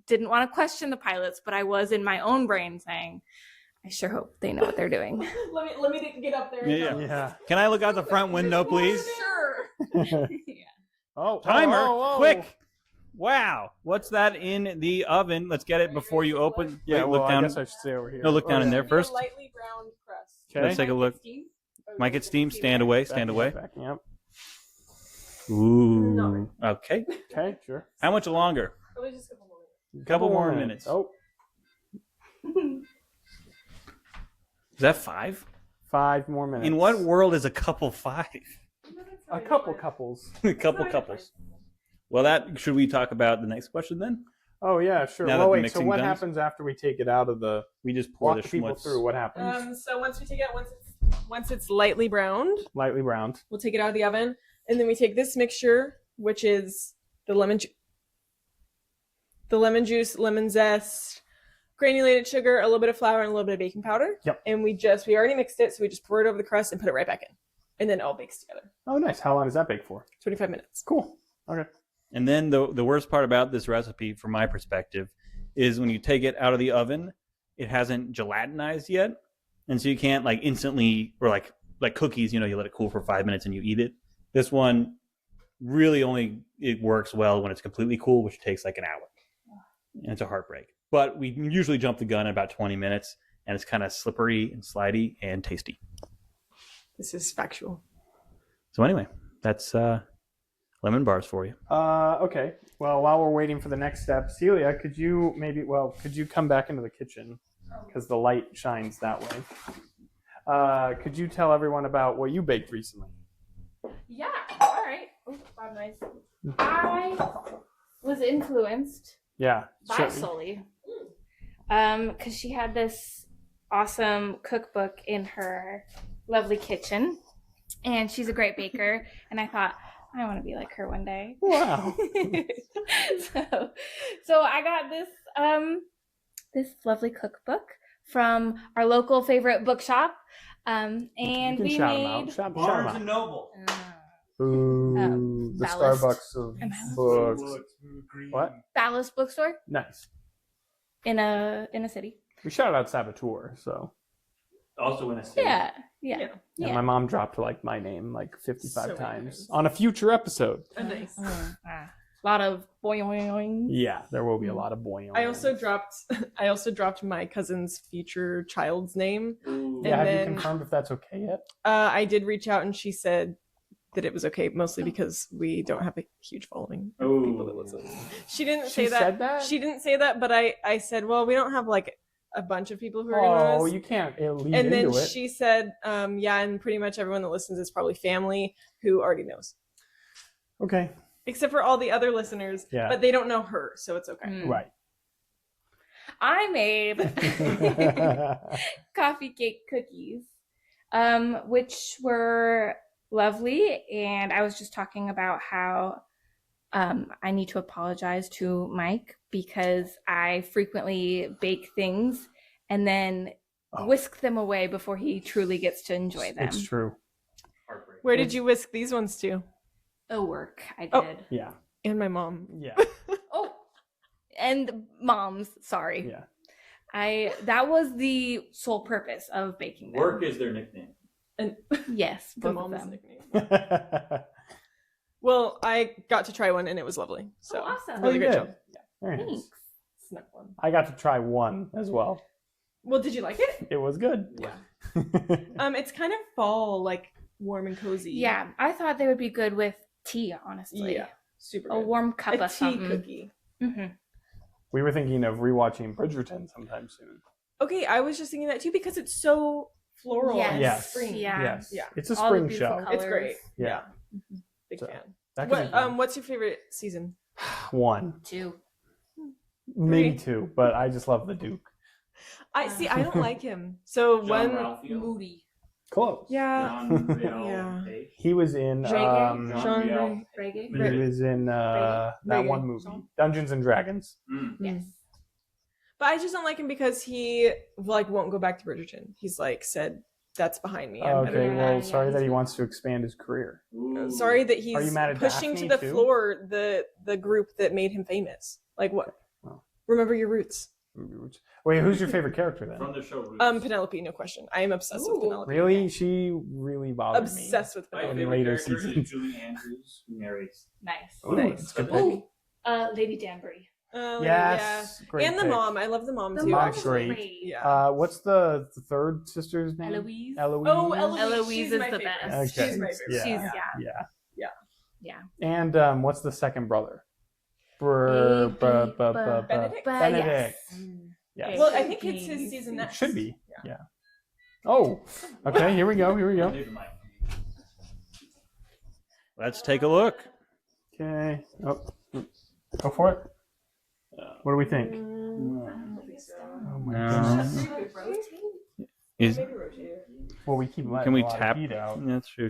S2: didn't want to question the pilots, but I was in my own brain saying, I sure hope they know what they're doing.
S3: let me get up there. And
S4: Yeah,
S3: tell them.
S1: Yeah.
S4: Can I look out the front window, please?
S2: Sure. Yeah.
S1: Oh,
S4: Timer,
S1: oh, oh.
S4: quick! Wow, what's that in the oven? Let's get it before you open.
S1: Yeah,
S4: Wait,
S1: well,
S4: look down.
S1: I guess I should stay over here.
S4: No, look down in there
S3: Be a
S4: first.
S3: lightly browned crust.
S1: Okay.
S4: Let's take a look. Might get steam. Stand away. Stand away.
S1: Backing up.
S4: Ooh.
S3: No.
S4: Okay.
S1: Okay, sure.
S4: How much longer?
S3: Probably just a couple more minutes.
S4: Couple more minutes.
S1: Oh,
S4: Is that 5?
S1: 5 more minutes.
S4: In what world is a couple 5?
S1: A couple couples.
S4: A couple couples. Well, should we talk about the next question then?
S1: Oh yeah, sure.
S4: Now that
S1: Well,
S4: the
S1: wait. So
S4: mixing
S1: what
S4: done?
S1: happens after we take it out of the?
S4: We just pour
S1: Walk
S4: the
S1: people
S4: schmutz.
S1: through what happens.
S3: So once we take it out, once it's lightly browned,
S1: Lightly browned.
S3: we'll take it out of the oven, and then we take this mixture, which is the lemon juice, lemon zest, granulated sugar, a little bit of flour, and a little bit of baking powder.
S1: Yep.
S3: And we already mixed it, so we just pour it over the crust and put it right back in, and then it all bakes together.
S1: Oh, nice. How long does that bake for?
S3: 25 minutes.
S1: Cool. Okay.
S4: And then the worst part about this recipe, from my perspective, is when you take it out of the oven, it hasn't gelatinized yet. and so you can't like instantly or like cookies. You let it cool for 5 minutes and you eat it. This one really only it works well when it's completely cool, which takes like an hour, and it's a heartbreak. But we usually jump the gun in about 20 minutes, and it's kind of slippery and slidey and tasty.
S3: This is factual.
S4: So anyway, that's lemon bars for you.
S1: Okay. Well, while we're waiting for the next step, Celia, could you come back into the kitchen because the light shines that way? Could you tell everyone about what you baked recently?
S2: Yeah. All right. Oh, loud noise. I was influenced
S1: Yeah.
S2: by Sully, because she had this awesome cookbook in her lovely kitchen, and she's a great baker. And I thought, I want to be like her one day.
S1: Wow.
S2: so I got this lovely cookbook from our local favorite bookshop, and
S1: You can
S2: we
S1: shout
S2: made
S1: them out. Shout
S4: Barnes
S1: 'em
S4: and
S1: out.
S4: Noble.
S1: Ooh, the
S2: Ballast.
S1: Starbucks of books. What?
S2: Ballast bookstore
S1: Nice.
S2: in a city.
S1: We shouted out Saboteur, so.
S4: Also in a city.
S2: Yeah.
S1: And my mom dropped my name 55
S3: So many
S1: times
S3: times.
S1: on a future episode.
S3: Oh, nice.
S2: A lot of boing.
S1: Yeah, there will be a lot of boing.
S3: I also dropped my cousin's future child's name.
S4: Ooh.
S1: Yeah, have
S3: and
S1: you
S3: then-
S1: confirmed if that's okay yet?
S3: I did reach out and she said that it was okay, mostly because we don't have a huge following of people that listen. She didn't
S1: She
S3: say that.
S1: said that?
S3: She didn't say that, but I said, well, we don't have a bunch of people who are
S1: Oh,
S3: into
S1: you
S3: this.
S1: can't lead
S3: And then
S1: into it.
S3: she said, yeah, and pretty much everyone that listens is probably family who already knows.
S1: Okay.
S3: Except for all the other listeners,
S1: Yeah.
S3: but they don't know her, so it's okay.
S2: Mm.
S1: Right.
S2: I made coffee cake cookies, which were lovely. And I was just talking about how I need to apologize to Mike because I frequently bake things and then whisk them away before he truly gets to enjoy them.
S1: It's true.
S3: Where did you whisk these ones to?
S2: Oh, work. I did.
S3: Oh.
S1: Yeah.
S3: And my mom.
S1: Yeah.
S2: Oh, and moms. Sorry.
S1: Yeah.
S2: That was the sole purpose of baking them.
S4: Work is their nickname.
S3: And
S2: Yes,
S3: the
S2: both of
S3: mom's
S2: them.
S3: nickname. Well, I got to try one and it was lovely. So
S2: Oh, awesome.
S3: really
S1: you
S3: great
S1: did.
S3: job.
S1: Very nice.
S2: Thanks.
S3: Snuck one.
S1: I got to try one as well.
S3: Well, did you like it?
S1: It was good.
S3: Yeah. It's kind of fall, warm and cozy.
S2: Yeah, I thought they would be good with tea, honestly.
S3: Yeah. Super
S2: A
S3: good.
S2: warm cup
S3: A
S2: of
S3: tea
S2: something.
S3: cookie.
S2: Mm-hmm.
S1: We were thinking of rewatching Bridgerton sometime soon.
S3: Okay, I was just thinking that too because it's so floral and
S1: Yes.
S3: spring.
S2: Yeah.
S1: Yes.
S3: Yeah.
S1: It's a
S2: All the
S1: spring
S2: beautiful
S1: show.
S2: colors.
S3: It's great.
S1: Yeah.
S3: Big
S1: So,
S3: fan.
S1: That could be fun.
S3: What's your favorite season?
S1: One.
S2: 2.
S1: Maybe
S3: Three.
S1: 2, but I just love the Duke.
S3: I don't like him. So
S2: Moody.
S1: Close.
S3: yeah. Yeah.
S1: He was in
S2: Reggae?
S3: Jean
S2: Reggae?
S1: he was in that
S3: Reggae.
S1: one movie, Dungeons and Dragons.
S2: Yes.
S3: But I just don't like him because he won't go back to Bridgerton. He's said that's behind me. I'm better
S1: Okay,
S3: than
S1: well,
S2: Yeah,
S1: sorry
S2: he's
S1: that he
S2: not-
S1: wants to expand his career.
S3: that. Sorry that
S1: Are
S3: he's
S1: you mad at
S3: pushing
S1: Daphne,
S3: to the
S1: too?
S3: floor the group that made him famous. Like what?
S1: Well.
S3: Remember your roots.
S1: Wait, who's your favorite character then?
S4: From the show Roots.
S3: Penelope, no question. I am obsessed with
S2: Ooh.
S3: Penelope.
S1: Really? She really bothered
S3: Obsessed with
S4: My
S1: in
S3: Penelope.
S4: favorite
S1: later
S4: character
S1: seasons.
S4: is Julie Andrews, who narrates.
S2: Nice.
S1: me. Ooh,
S3: Nice.
S1: that's a good
S2: Ooh,
S1: pick.
S2: Lady Danbury.
S1: Yes, great
S3: And the
S1: pick.
S3: mom. I love the mom
S2: The
S3: too.
S1: mom's
S3: actually.
S1: great.
S3: Yeah.
S1: What's the third sister's name?
S2: Eloise.
S1: Eloise.
S3: Oh, Eloise.
S2: Eloise
S3: She's
S2: is
S3: my
S2: the
S3: favorite.
S2: best.
S1: Okay.
S3: She's my favorite.
S1: Yeah.
S2: She's
S1: Yeah.
S2: yeah.
S1: And what's the second brother? Benedict.
S3: Benedict?
S1: Benedict.
S2: Yes.
S1: Yes.
S3: Well, I think it's his season
S1: It
S3: next.
S1: should be. Yeah. Oh. Okay. Here we go.
S4: Let's take a look.
S1: Okay. Oh. Go for it. What do we think? Oh my goodness.
S4: Is,
S1: Well, we keep letting
S4: can we
S1: a lot of
S4: tap?
S1: heat out.
S4: That's true.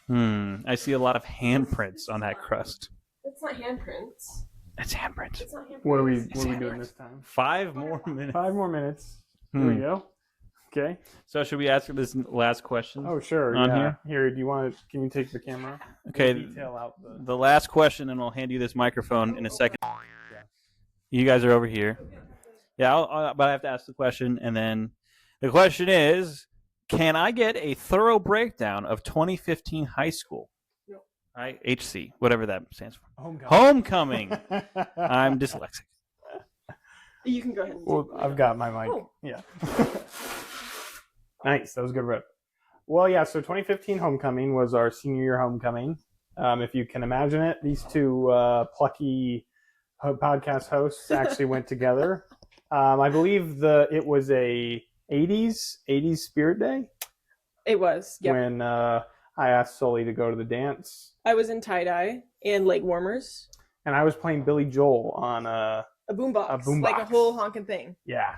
S4: I see a lot of handprints on that crust.
S3: It's not handprints.
S4: That's handprints.
S3: It's not handprints.
S1: What are we doing this time?
S4: 5 more minutes.
S1: 5 more minutes. Here we go. Okay.
S4: So should we ask this last question?
S1: Oh, sure.
S4: On
S1: yeah.
S4: here?
S1: Here, do you want to? Can you take the camera?
S4: Okay.
S1: Detail out the.
S4: The last question, and I'll hand you this microphone in a second. You guys are over here. Yeah, but I have to ask the question, and then the question is, can I get a thorough breakdown of 2015 high school?
S3: No.
S4: HC, whatever that stands for.
S1: Homecoming.
S4: I'm dyslexic.
S3: You can go ahead. And
S1: Well, I've got my mic.
S3: Oh.
S1: Yeah. Nice. That was a good rip. Well, yeah. So 2015 homecoming was our senior year homecoming. If you can imagine it, these two plucky podcast hosts actually went together. I believe it was a 80s Spirit Day.
S3: It was. Yeah.
S1: When I asked Sully to go to the dance.
S3: I was in tie-dye and leg warmers.
S1: And I was playing Billy Joel on a
S3: boombox.
S1: A boombox.
S3: Like a whole honking thing.
S1: Yeah.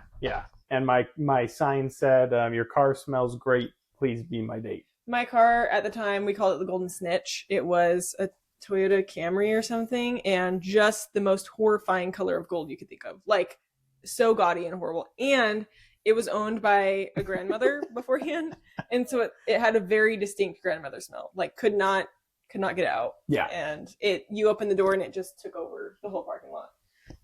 S1: And my sign said, "Your car smells great. Please be my date."
S3: My car at the time, we called it the Golden Snitch. It was a Toyota Camry or something, and just the most horrifying color of gold you could think of. Like, so gaudy and horrible. And it was owned by a grandmother beforehand, and so it had a very distinct grandmother smell. Like, could not get out.
S1: Yeah.
S3: And you opened the door and it just took over the whole parking lot.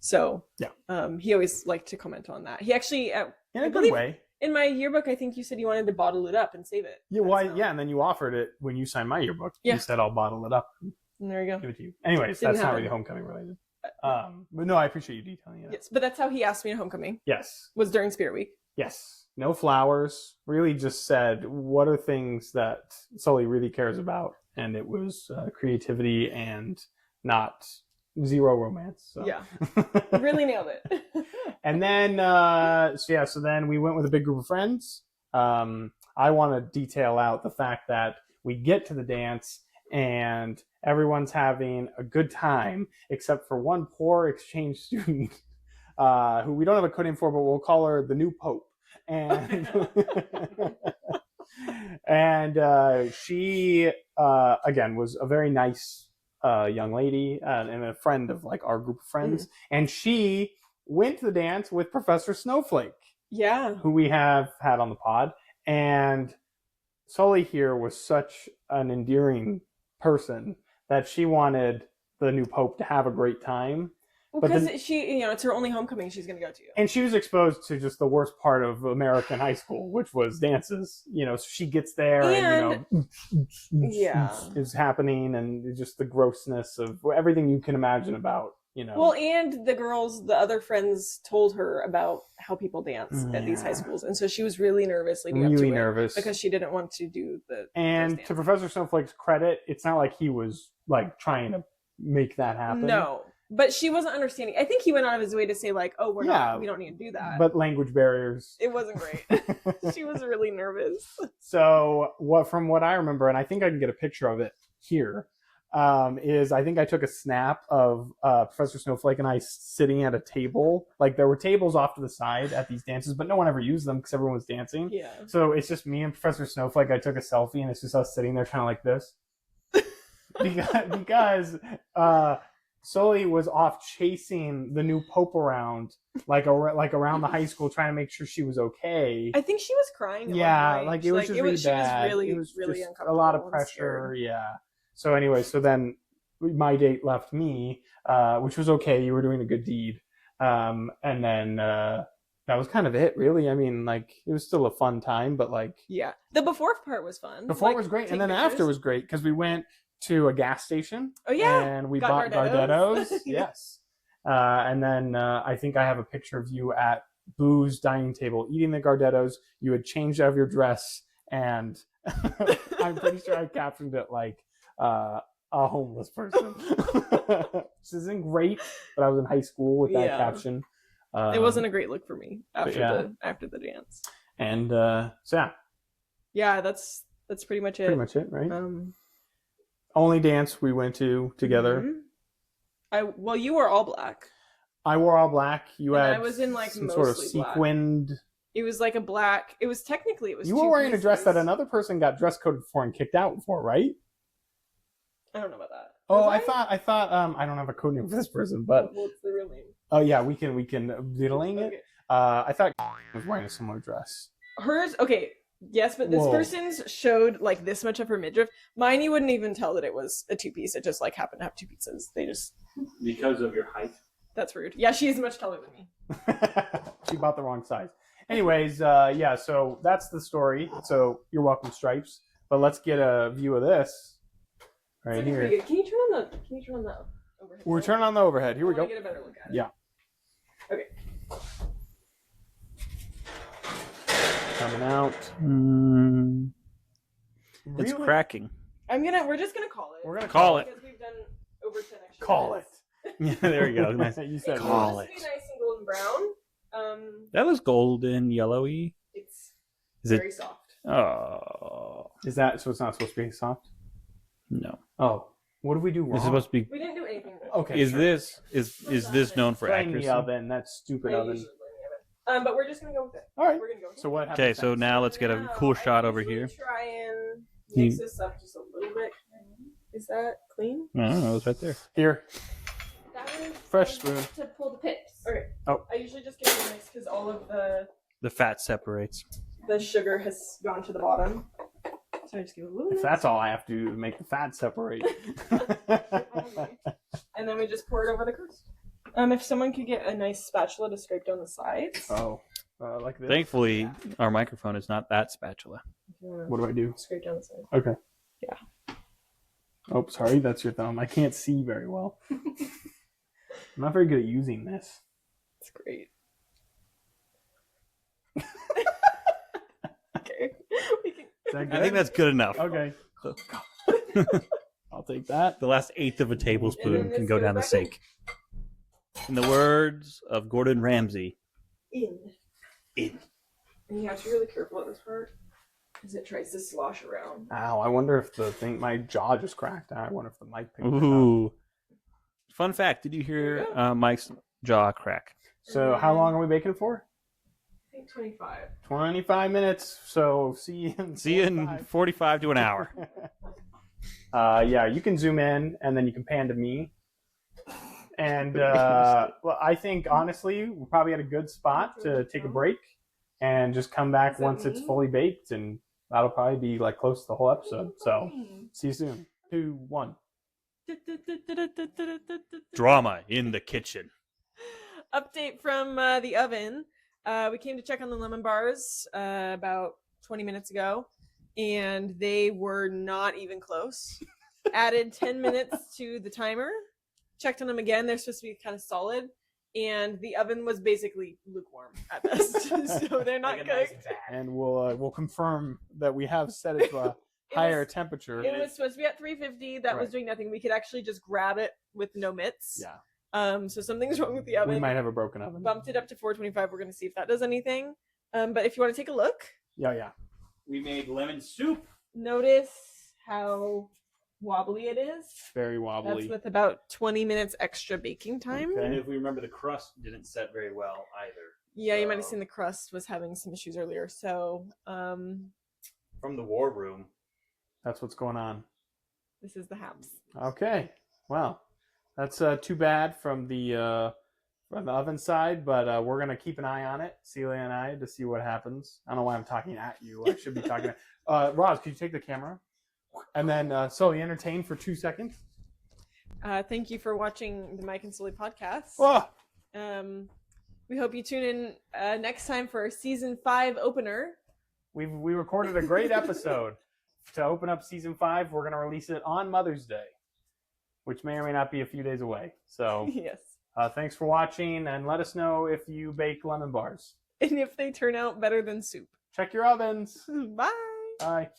S3: So
S1: yeah,
S3: he always liked to comment on that. He actually,
S1: in a good way.
S3: In my yearbook, I think you said you wanted to bottle it up and save it.
S1: Yeah, and then you offered it when you signed my yearbook.
S3: Yeah.
S1: You said I'll bottle it up.
S3: And there you go.
S1: Give it to you. Anyways, that's not really homecoming related. But no, I appreciate you detailing it.
S3: Yes, but that's how he asked me to homecoming.
S1: Yes.
S3: Was during Spirit Week.
S1: Yes. No flowers. Really just said, what are things that Sully really cares about? And it was creativity and not zero romance. So.
S3: Yeah. Really nailed it.
S1: And then, so then we went with a big group of friends. I want to detail out the fact that we get to the dance and everyone's having a good time, except for one poor exchange student who we don't have a code name for, but we'll call her the new Pope. And and she, again, was a very nice young lady and a friend of like our group of friends. And she went to the dance with Professor Snowflake.
S3: Yeah.
S1: Who we have had on the pod. And Sully here was such an endearing person that she wanted the new Pope to have a great time.
S3: Well, because she, it's her only homecoming she's going to go to.
S1: And she was exposed to just the worst part of American high school, which was dances. So she gets there and is happening, and just the grossness of everything you can imagine about.
S3: Well, and the other friends told her about how people dance at these high schools, and so she was really nervous leading up to it because she didn't want to do the.
S1: And to Professor Snowflake's credit, it's not like he was like trying to make that happen.
S3: No, but she wasn't understanding. I think he went out of his way to say like, "Oh, we don't need to do that."
S1: But language barriers.
S3: It wasn't great. She was really nervous.
S1: So from what I remember, and I think I can get a picture of it here. Is I think I took a snap of Professor Snowflake and I sitting at a table. Like there were tables off to the side at these dances, but no one ever used them because everyone was dancing.
S3: Yeah.
S1: So it's just me and Professor Snowflake. I took a selfie and it's just us sitting there kind of like this. because Sully was off chasing the new Pope around, like around the high school, trying to make sure she was okay.
S3: I think she was crying.
S1: Yeah, like it was just really bad.
S3: She was really uncomfortable.
S1: A lot of pressure. Yeah. So anyway, then my date left me, which was okay. You were doing a good deed. And then that was kind of it, really. I mean, like, it was still a fun time, but like...
S3: Yeah. The before part was fun.
S1: Before was great, and then after was great, because we went to a gas station.
S3: Oh, yeah.
S1: And we bought Gardettos. Yes. And then I think I have a picture of you at Boo's dining table eating the Gardettos. You had changed out of your dress, and I'm pretty sure I captioned it like... a homeless person. This isn't great, but I was in high school with that caption.
S3: It wasn't a great look for me after the dance.
S1: And so yeah.
S3: Yeah, that's pretty much it.
S1: Pretty much it, right? Only dance we went to together.
S3: Mm-hmm. You wore all black.
S1: I wore all black. I
S3: was in like
S1: some sort of sequined.
S3: Black. It was like a black. It was
S1: You were wearing a dress that another person got dress coded for and kicked out for, right?
S3: I don't know about that.
S1: I thought I don't have a code name for this person, but
S3: what's the real name?
S1: Oh yeah, we can diddling it. I thought was wearing a similar dress.
S3: Hers, okay, yes, but this person's showed like this much of her midriff. Mine, you wouldn't even tell that it was a two-piece. It just like happened to have two pieces. They just
S4: because of your height.
S3: That's rude. Yeah, she's much taller than me.
S1: She bought the wrong size. Anyways, yeah, so that's the story. So you're welcome, Stripes. But let's get a view of this right here.
S3: Can you turn on the overhead?
S1: We're turning on the overhead. Here we go.
S3: Get a better look at it.
S1: Yeah.
S3: Okay.
S1: Coming out.
S4: It's
S1: Really?
S4: cracking.
S3: We're just gonna call it.
S1: We're gonna
S4: Call it.
S3: Because we've done over 10 extra
S1: Call
S3: minutes.
S1: it.
S4: Yeah, there you go. Nice.
S1: You said
S4: Call
S3: It's
S4: it.
S3: supposed to be nice and golden brown.
S4: That looks golden, yellowy.
S3: It's
S4: Is it?
S3: very soft.
S4: Oh
S1: Is that so? It's not supposed to be soft.
S4: no.
S1: Oh, what did we do wrong?
S4: This is supposed to be.
S3: We didn't do anything.
S1: Okay.
S4: Is
S1: sure.
S4: this known for
S1: Flame
S4: accuracy?
S1: the oven? That stupid
S3: I
S1: oven.
S3: usually blame the oven. But we're just gonna go with it.
S1: All right.
S3: We're gonna go with
S1: So
S3: it.
S1: what happens?
S4: Okay, so
S1: next?
S4: now let's get a cool shot over here.
S3: Try and
S4: You-
S3: mix this up just a little bit. Is that clean?
S4: I don't know. It's right there.
S1: Here,
S2: That one is
S1: fresh spoon.
S2: to pull the pips.
S3: Okay.
S1: Oh.
S3: I usually just get it mixed because all of
S4: The fat separates.
S3: the sugar has gone to the bottom. So I just give it a little
S1: If
S3: mix.
S1: that's all I have to do to make the fat separate.
S3: And then we just pour it over the crust. If someone could get a nice spatula to scrape down the sides.
S1: Oh, like this.
S4: Thankfully, our microphone is not that spatula.
S3: If you wanna
S1: What do I do?
S3: Scrape down the sides.
S1: Okay.
S3: Yeah.
S1: Oh, sorry, that's your thumb. I can't see very well. I'm not very good at using this.
S3: It's great. Okay. We can...
S1: Is that
S4: I
S1: good?
S4: think that's good enough.
S1: Okay. I'll take that.
S4: The last eighth of a
S3: And
S4: tablespoon
S3: then
S4: can
S3: this
S4: go
S3: goes
S4: down the
S3: back
S4: sink. In the words of Gordon Ramsay,
S3: in.
S4: In.
S3: And you have to be really careful at this part because it tries to slosh around.
S1: Ow, I wonder if my jaw just cracked. I wonder if the mic picked it up.
S4: ooh. Fun fact: did you hear Mike's jaw crack?
S1: So how long are we baking for?
S3: I think 25.
S1: 25 minutes. So see you in
S4: See you in
S1: 45.
S4: 45 to an hour.
S1: Yeah, you can zoom in and then you can pan to me. And well, I think honestly, we're probably at a good spot to take a break and just come back
S3: Is that
S1: once it's
S3: me?
S1: fully baked, and that'll probably be like close to the whole episode. So see you soon. 2, 1.
S4: Drama in the kitchen.
S3: Update from the oven. We came to check on the lemon bars about 20 minutes ago, and they were not even close. Added 10 minutes to the timer. Checked on them again. They're supposed to be kind of solid, and the oven was basically lukewarm at best. So they're not cooked.
S1: And we'll confirm that we have set it to a higher temperature.
S3: It was supposed to be at 350. That was
S1: Right.
S3: doing nothing. We could actually just grab it with no mitts.
S1: Yeah,
S3: So something's wrong with the oven.
S1: we might have a broken oven.
S3: Bumped it up to 425. We're going to see if that does anything. But if you want to take a look,
S1: Yeah.
S4: We made lemon soup.
S3: notice how wobbly it is.
S1: Very wobbly.
S3: That's with about 20 minutes extra baking time.
S1: Okay.
S4: And if we remember, the crust didn't set very well either.
S3: Yeah, you might have
S4: So-
S3: seen the crust was having some issues earlier. So
S4: From the war room.
S1: That's what's going on.
S3: this is the haps.
S1: Okay. Well, that's too bad from the oven side, but we're gonna keep an eye on it, Celia and I, to see what happens. I don't know why I'm talking at you. I should be talking. Roz, could you take the camera? And then Sully, entertain for 2 seconds.
S3: Thank you for watching the Mike and Sully podcast.
S1: Oh,
S3: We hope you tune in next time for our season 5 opener.
S1: we recorded a great episode to open up season 5. We're gonna release it on Mother's Day, which may or may not be a few days away. So
S3: Yes.
S1: thanks for watching, and let us know if you bake lemon bars.
S3: And if they turn out better than soup.
S1: Check your ovens.
S3: Bye.
S1: Bye.